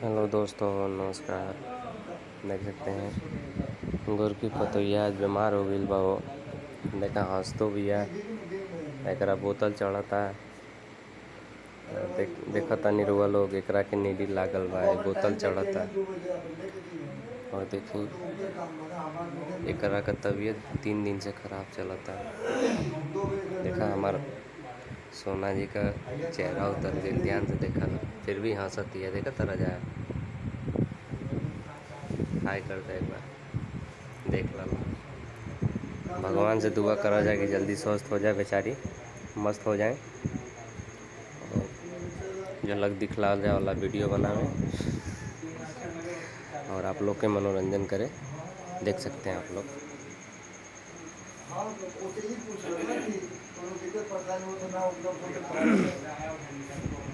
Hello दोस्तों, नमस्कार। देख सकते हैं गुर की पतोहिया आज बीमार हो गईल बा। वो देखा हंसतो बिया, एकरा बोतल चढ़ता। देखा तनी रुआ लोग एकरा के नीडी लागल बा, बोतल चढ़ता। और देखी एकरा का तबीयत 3 दिन से खराब चलता। देखा हमार सोना जी का चेहरा उतर गया, ध्यान से देखा ना, फिर भी हंसती है। देखा तरह जाए हाय करता एक बार देख ला। भगवान से दुआ करा जाए कि जल्दी स्वस्थ हो जाए, बेचारी मस्त हो जाए और झलक दिखला जाए वाला वीडियो बनावे और आप लोग के मनोरंजन करे। देख सकते हैं आप लोग। हाँ, तो उसे ही पूछ रहे थे कि दिक्कत परेशानी हो तो ना उपलब्ध हो तो